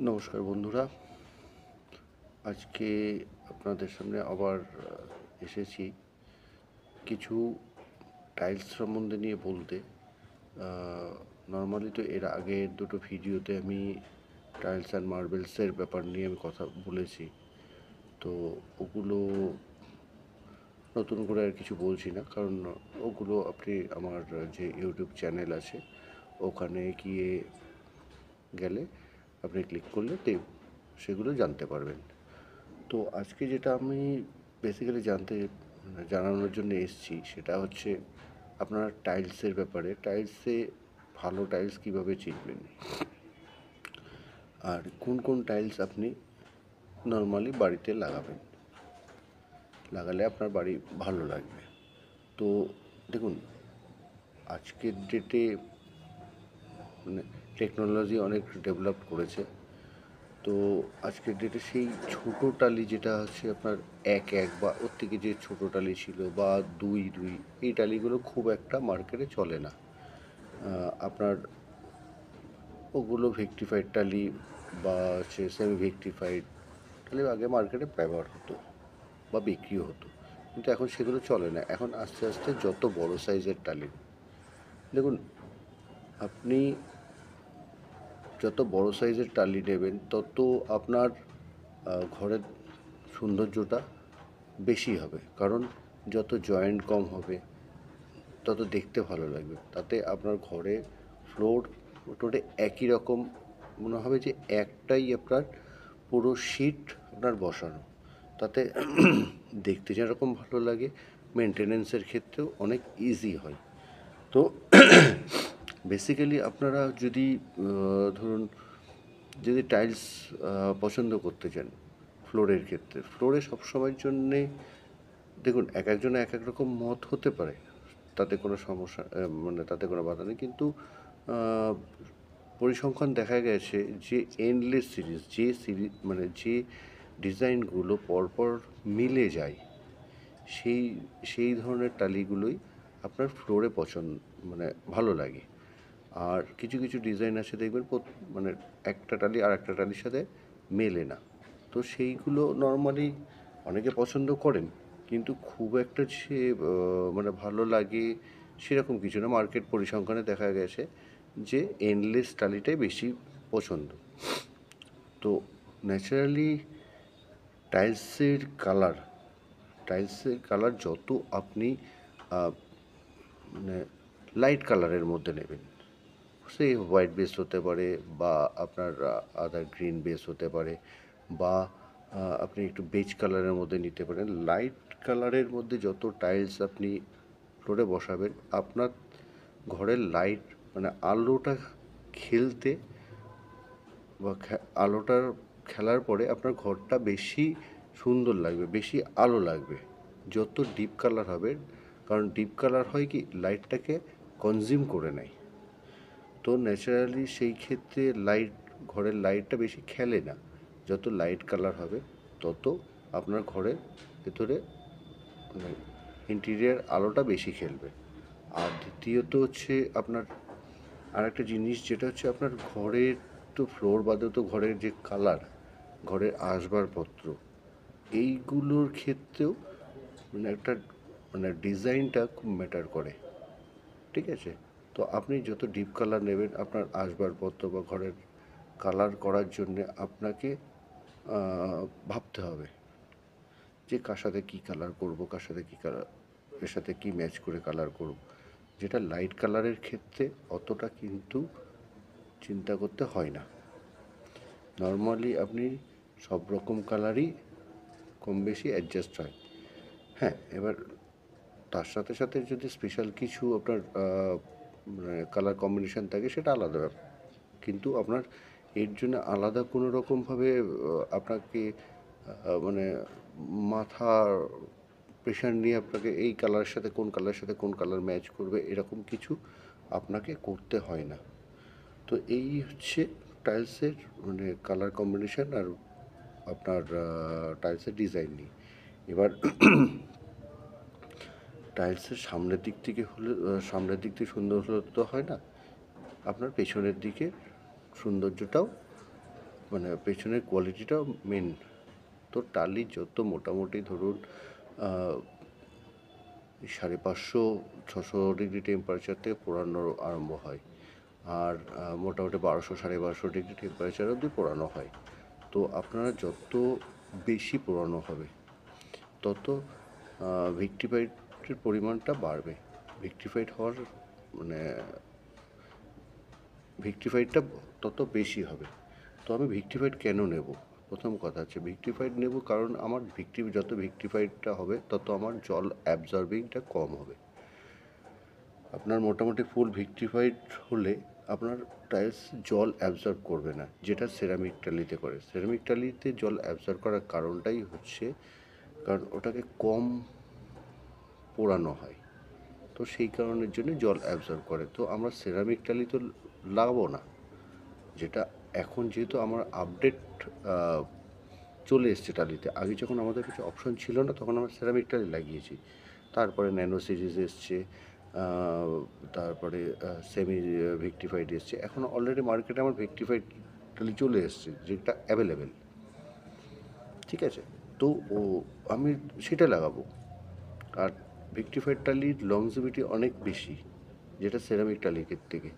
নমস্কার বন্ধুরা, আজকে আপনাদের সামনে আবার এসেছি কিছু টাইলস সম্বন্ধে নিয়ে বলতে। নর্মালি তো এর আগের দুটো ভিডিওতে আমি টাইলস অ্যান্ড মার্বেলসের ব্যাপার নিয়ে আমি কথা বলেছি, তো ওগুলো নতুন করে আর কিছু বলছি না, কারণ ওগুলো আপনি আমার যে ইউটিউব চ্যানেল আছে ওখানে গিয়ে গেলে আপনি ক্লিক করলে সেগুলো জানতে পারবেন। তো আজকে যেটা আমি বেসিক্যালি জানানোর জন্য এসেছি সেটা হচ্ছে আপনার টাইলসের ব্যাপারে। টাইলসে ভালো টাইলস কীভাবে চিনবেন, আর কোন কোন টাইলস আপনি নর্মালি বাড়িতে লাগালে আপনার বাড়ি ভালো লাগবে। তো দেখুন, আজকের ডেটে মানে টেকনোলজি অনেক ডেভেলপ করেছে। তো আজকের ডেটে সেই ছোটো টালি যেটা হচ্ছে আপনার এক এক বা ওর থেকে যে ছোটো টালি ছিল বা দুই দুই, এই টালিগুলো খুব একটা মার্কেটে চলে না। আপনার ওগুলো ভেক্টিফাইড টালি বা হচ্ছে সেমি ভেক্টিফাইড টালি আগে মার্কেটে ব্যবহার হতো বা বিক্রিও হতো, কিন্তু এখন সেগুলো চলে না। এখন আস্তে আস্তে যত বড় সাইজের টালি, দেখুন, আপনি যত বড় সাইজের টালি নেবেন তত আপনার ঘরের সৌন্দর্যটা বেশি হবে, কারণ যত জয়েন্ট কম হবে তত দেখতে ভালো লাগবে। তাতে আপনার ঘরে ফ্লোর টোটে একই রকম মনে হবে যে একটাই আপনার পুরো শিট আপনার বসানো, তাতে দেখতে যেরকম ভালো লাগে, মেনটেনেন্সের ক্ষেত্রেও অনেক ইজি হয়। তো বেসিক্যালি আপনারা যদি ধরুন যদি টাইলস পছন্দ করতে চান ফ্লোরের ক্ষেত্রে, ফ্লোরে সবসময়ের জন্যে দেখুন এক একজনের এক এক রকম মত হতে পারে, তাতে কোনো সমস্যা তাতে কোনো বাধা নেই, কিন্তু পরিসংখ্যান দেখা গেছে যে এন্ডলেস সিরিজ যে ডিজাইনগুলো পরপর মিলে যায় সেই সেই ধরনের টালিগুলোই আপনার ফ্লোরে ভালো লাগে। আর কিছু কিছু ডিজাইন আছে দেখবেন একটা টালি আর একটা টালির সাথে মেলে না, তো সেইগুলো নর্মালি অনেকে পছন্দ করেন, কিন্তু খুব একটা যে ভালো লাগে সেরকম কিছু না। মার্কেট পরিসংখ্যানে দেখা গেছে যে এন্ডলেস টালিটাই বেশি পছন্দ। তো ন্যাচারালি টাইলসের কালার যত আপনি লাইট কালারের মধ্যে নেবেন, সে হোয়াইট বেস হতে পারে বা আপনার আদার গ্রিন বেস হতে পারে, বা আপনি একটু বেজ কালারের মধ্যে নিতে পারেন। লাইট কালারের মধ্যে যত টাইলস আপনি ফ্লোরে বসাবেন, আপনার ঘরের লাইট আলোটা খেলতে বা আলোটার খেলার পরে আপনার ঘরটা বেশি সুন্দর লাগবে, বেশি আলো লাগবে যত ডিপ কালার হবে, কারণ ডিপ কালার হয় কি লাইটটাকে কনজিউম করে নেয়। তো ন্যাচারালি সেই ক্ষেত্রে ঘরের লাইটটা বেশি খেলে না। যত লাইট কালার হবে তত আপনার ঘরের ভেতরে ইন্টিরিয়ার আলোটা বেশি খেলবে। আর দ্বিতীয়ত হচ্ছে আপনার আরেকটা জিনিস, যেটা হচ্ছে আপনার ঘরের তো ফ্লোর বাদেও তো ঘরের যে কালার, ঘরের আসবাবপত্র, এইগুলোর ক্ষেত্রেও একটা ডিজাইনটা খুব ম্যাটার করে, ঠিক আছে? তো আপনি যত ডিপ কালার নেবেন আপনার আসবাবপত্র বা ঘরের কালার করার জন্যে আপনাকে ভাবতে হবে যে কার সাথে কী কালার করব, কার সাথে কী কালার, এর সাথে কী ম্যাচ করে কালার করব। যেটা লাইট কালারের ক্ষেত্রে অতটা কিন্তু চিন্তা করতে হয় না। নর্মালি আপনি সব রকম কালারই কম বেশি অ্যাডজাস্ট হয়। হ্যাঁ, এবার তার সাথে সাথে যদি স্পেশাল কিছু আপনার কালার কম্বিনেশান থাকে সেটা আলাদা ব্যাপার, কিন্তু আপনার এর জন্য আলাদা কোনো রকমভাবে আপনাকে মানে মাথার প্রেশার নিয়ে আপনাকে এই কালারের সাথে কোন কালার ম্যাচ করবে এরকম কিছু আপনাকে করতে হয় না। তো এই হচ্ছে টাইলসের কালার কম্বিনেশান আর আপনার টাইলসের ডিজাইন নিয়ে। এবার টাইলসের সামনের দিক থেকে সুন্দর হলে তো হয় না, আপনার পেছনের দিকে সৌন্দর্যটাও মানে পেছনের কোয়ালিটিটাও মেন। তো টালি যত মোটামুটি ধরুন 550-600 ডিগ্রি টেম্পারেচার থেকে পোড়ানো আরম্ভ হয়, আর মোটামুটি 1200-1250 ডিগ্রি টেম্পারেচার অবধি পোড়ানো হয়। তো আপনারা যত বেশি পোড়ানো হবে তত ভিক্টিফাইডের পরিমাণটা বাড়বে, ভিক্টিফাইড হওয়ার মানে ভিক্টিফাইডটা তত বেশি হবে। তো আমি ভিক্টিফাইড কেন নেব? প্রথম কথা হচ্ছে ভিক্টিফাইড নেব কারণ আমার যত ভিক্টিফাইডটা হবে তত আমার জল অ্যাবজর্বিংটা কম হবে। আপনার মোটামুটি ফুল ভিক্টিফাইড হলে আপনার টাইলস জল অ্যাবজর্ব করবে না, যেটা সেরামিক টালিতে করে। সেরামিক টালিতে জল অ্যাবজর্ব করার কারণটাই হচ্ছে কারণ ওটাকে কম পোড়ানো হয়, তো সেই কারণের জন্য জল অ্যাবজর্ব করে। তো আমরা সেরামিক টালি তো লাগাবো না, যেটা এখন যেহেতু আমার আপডেট চলে এসছে টালিতে। আগে যখন আমাদের কিছু অপশন ছিল না তখন আমরা সেরামিক টালি লাগিয়েছি, তারপরে ন্যানো সিরিজ এসছে, তারপরে সেমি ভিক্টিফাইড এসছে। এখন অলরেডি মার্কেটে আমার ভিক্টিফাইড টালি চলে এসছে যেটা অ্যাভেলেবেল, ঠিক আছে। তো আমি সেটা লাগাবো। আর ভিক্টিফাইড টালির লংজিভিটি অনেক বেশি, যেটা সেরামিক টালির থেকে।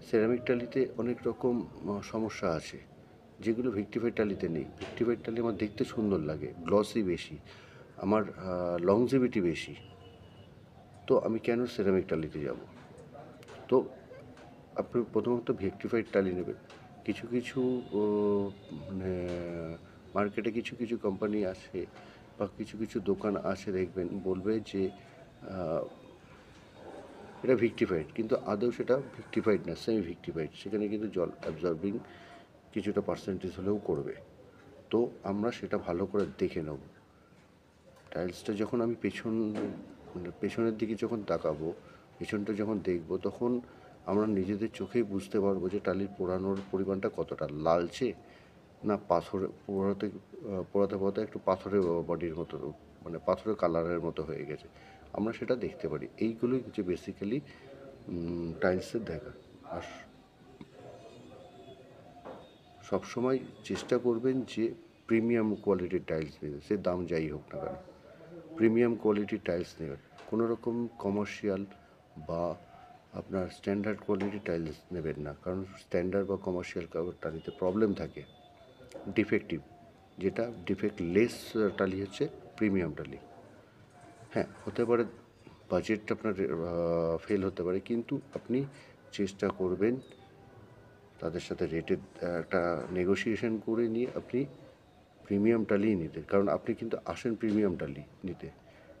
সেরামিক টালিতে অনেক রকম সমস্যা আছে যেগুলো ভিক্টিফাইড টালিতে নেই। ভিক্টিফাইড টালি আমার দেখতে সুন্দর লাগে, গ্লসি বেশি, আমার লংজিভিটি বেশি। তো আমি কেন সেরামিক টালিতে যাব? তো আপনি প্রথমত ভিক্টিফাইড টালি নেবেন। কিছু কিছু মানে মার্কেটে কিছু কিছু কোম্পানি আছে বা কিছু কিছু দোকান আছে, দেখবেন বলবে যে এটা ভিক্টিফাইড, কিন্তু আদৌ সেটা ভিক্টিফাইড না, সেমি ভিক্টিফাইড। সেখানে কিন্তু জল অ্যাবজর্বিং কিছুটা পার্সেন্টেজ হলেও করবে। তো আমরা সেটা ভালো করে দেখে নেব। টাইলসটা যখন আমি পেছনের দিকে যখন তাকাবো, পেছনটা যখন দেখব, তখন আমরা নিজেদের চোখেই বুঝতে পারবো যে টালির পোড়ানোর পরিমাণটা কতটা, লালচে না পাথর পোড়াতে পোড়াতে পোড়াতে একটু পাথরের বডির মতো, মানে পাথরের কালারের মতো হয়ে গেছে। আমরা সেটা দেখতে পারি। এইগুলোই হচ্ছে বেসিক্যালি টাইলসের দেখা। আর সবসময় চেষ্টা করবেন যে প্রিমিয়াম কোয়ালিটির টাইলস নেবেন, সে দাম যাই হোক না কেন, প্রিমিয়াম কোয়ালিটির টাইলস নেবেন। কোনো রকম কমার্শিয়াল বা আপনার স্ট্যান্ডার্ড কোয়ালিটির টাইলস নেবেন না, কারণ স্ট্যান্ডার্ড বা কমার্শিয়াল টালিতে প্রবলেম থাকে, ডিফেক্টিভ। যেটা ডিফেক্ট লেস টালি হচ্ছে প্রিমিয়াম টালি। হ্যাঁ, হতে পারে বাজেট আপনার ফেল হতে পারে, কিন্তু আপনি চেষ্টা করবেন তাদের সাথে রেটের একটা নেগোসিয়েশন করে নিয়ে আপনি প্রিমিয়াম টালিই নিতে। কারণ আপনি কিন্তু আসেন প্রিমিয়াম টালি নিতে,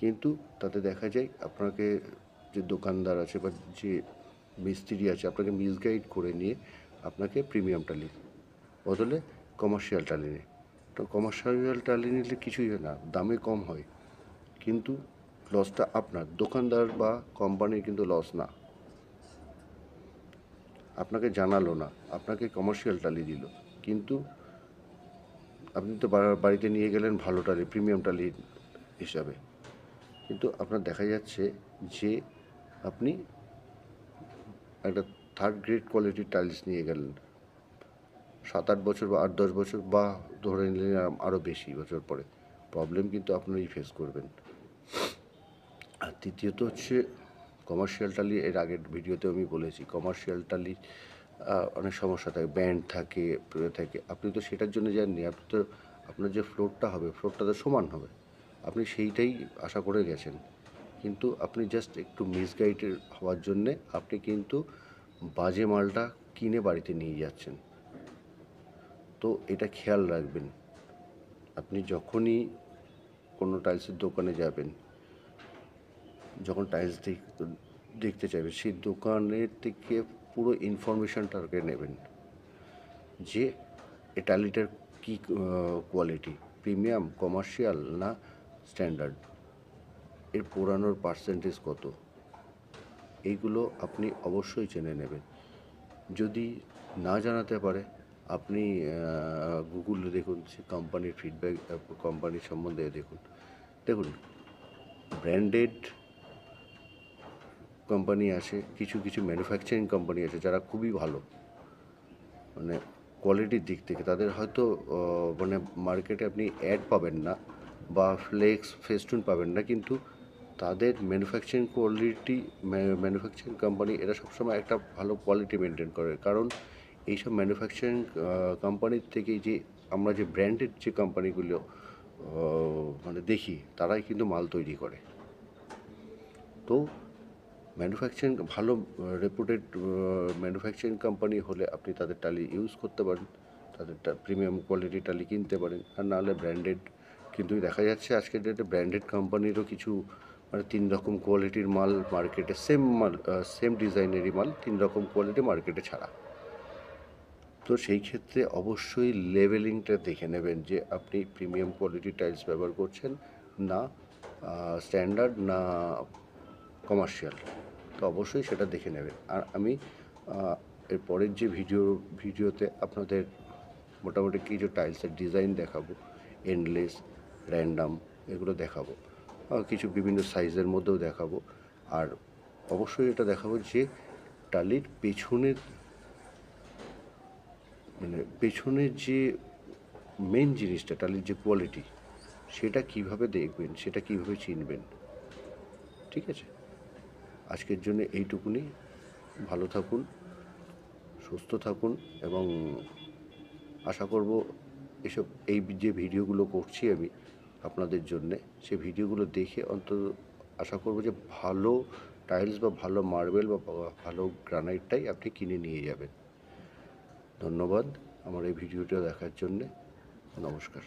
কিন্তু তাতে দেখা যায় আপনাকে যে দোকানদার আছে বা যে মিস্ত্রি আছে আপনাকে মিসগাইড করে নিয়ে আপনাকে প্রিমিয়াম টালি বদলে কমার্শিয়াল টালি নেয়। তো কমার্শিয়াল টালি নিলে কিছুই হয় না, দামে কম হয়, কিন্তু লসটা আপনার, দোকানদার বা কোম্পানির কিন্তু লস না। আপনাকে জানালো না, আপনাকে কমার্শিয়াল টালি দিল, কিন্তু আপনি তো বাড়িতে নিয়ে গেলেন ভালো টালি, প্রিমিয়াম টালি হিসাবে, কিন্তু আপনার দেখা যাচ্ছে যে আপনি একটা থার্ড গ্রেড কোয়ালিটির টাইলস নিয়ে গেলেন 7-8 বছর বা 8-10 বছর বা ধরে নিলেন আরও বেশি বছর পরে, প্রবলেম কিন্তু আপনারই ফেস করবেন। আর তৃতীয়ত হচ্ছে কমার্শিয়াল টালি, এর আগের ভিডিওতে আমি বলেছি কমার্শিয়াল টালি অনেক সমস্যা থাকে, ব্যান্ড থাকে থাকে। আপনি তো সেটার জন্য যাননি, আপনি তো আপনার যে ফ্লোরটা হবে ফ্লোরটা তো সমান হবে, আপনি সেইটাই আশা করে গেছেন, কিন্তু আপনি জাস্ট একটু মিসগাইডেড হওয়ার জন্যে আপনি কিন্তু বাজে মালটা কিনে বাড়িতে নিয়ে যাচ্ছেন। তো এটা খেয়াল রাখবেন। আপনি যখনই কোনো টাইলসের দোকানে যাবেন, যখন টাইলস দেখতে চাইবেন, সেই দোকানের থেকে পুরো ইনফরমেশানটাকে নেবেন যে এই টালিটার কী কোয়ালিটি, প্রিমিয়াম, কমার্শিয়াল না স্ট্যান্ডার্ড, এর পোড়ানোর পার্সেন্টেজ কত, এইগুলো আপনি অবশ্যই জেনে নেবেন। যদি না জানাতে পারে আপনি গুগলে দেখুন, সে কোম্পানির ফিডব্যাক, কোম্পানির সম্বন্ধে দেখুন। দেখুন, ব্র্যান্ডেড কোম্পানি আছে, কিছু কিছু ম্যানুফ্যাকচারিং কোম্পানি আছে যারা খুবই ভালো, মানে কোয়ালিটির দিক থেকে তাদের হয়তো মানে মার্কেটে আপনি অ্যাড পাবেন না বা ফ্লেক্স ফেস্টুন পাবেন না, কিন্তু তাদের ম্যানুফ্যাকচারিং কোয়ালিটি, ম্যানুফ্যাকচারিং কোম্পানি এরা সবসময় একটা ভালো কোয়ালিটি মেনটেন করে। কারণ এইসব ম্যানুফ্যাকচারিং কোম্পানির থেকেই যে আমরা যে ব্র্যান্ডেড যে কোম্পানিগুলো মানে দেখি, তারাই কিন্তু মাল তৈরি করে। তো ম্যানুফ্যাকচারিং ভালো রেপুটেড ম্যানুফ্যাকচারিং কোম্পানি হলে আপনি তাদের টালি ইউজ করতে পারেন, তাদের প্রিমিয়াম কোয়ালিটি টালি কিনতে পারেন। আর নাহলে ব্র্যান্ডেড, কিন্তু দেখা যাচ্ছে আজকের ডেটে ব্র্যান্ডেড কোম্পানিরও কিছু মানে 3 রকম কোয়ালিটির মাল মার্কেটে, সেম মাল সেম ডিজাইনেরই মাল 3 রকম কোয়ালিটি মার্কেটে ছাড়া। তো সেই ক্ষেত্রে অবশ্যই লেভেলিংটা দেখে নেবেন যে আপনি প্রিমিয়াম কোয়ালিটির টাইলস ব্যবহার করছেন না স্ট্যান্ডার্ড না কমার্শিয়াল। তো অবশ্যই সেটা দেখে নেবেন। আর আমি এর পরের যে ভিডিওতে আপনাদের মোটামুটি কিছু টাইলসের ডিজাইন দেখাবো, এন্ডলেস, র্যান্ডাম, এগুলো দেখাবো। কিছু বিভিন্ন সাইজের মধ্যেও দেখাবো। আর অবশ্যই এটা দেখাবো যে টালির পেছনের মানে পেছনের যে মেন জিনিসটা, টালির যে কোয়ালিটি, সেটা কিভাবে দেখবেন, সেটা কিভাবে চিনবেন। ঠিক আছে, আজকের জন্য এইটুকুনি। ভালো থাকুন, সুস্থ থাকুন, এবং আশা করব এই যে ভিডিওগুলো করছি আমি আপনাদের জন্যে, সেই ভিডিওগুলো দেখে অন্তত আশা করব যে ভালো টাইলস বা ভালো মার্বেল বা ভালো গ্রানাইটটাই আপনি কিনে নিয়ে যাবেন। ধন্যবাদ আমার এই ভিডিওটা দেখার জন্যে। নমস্কার।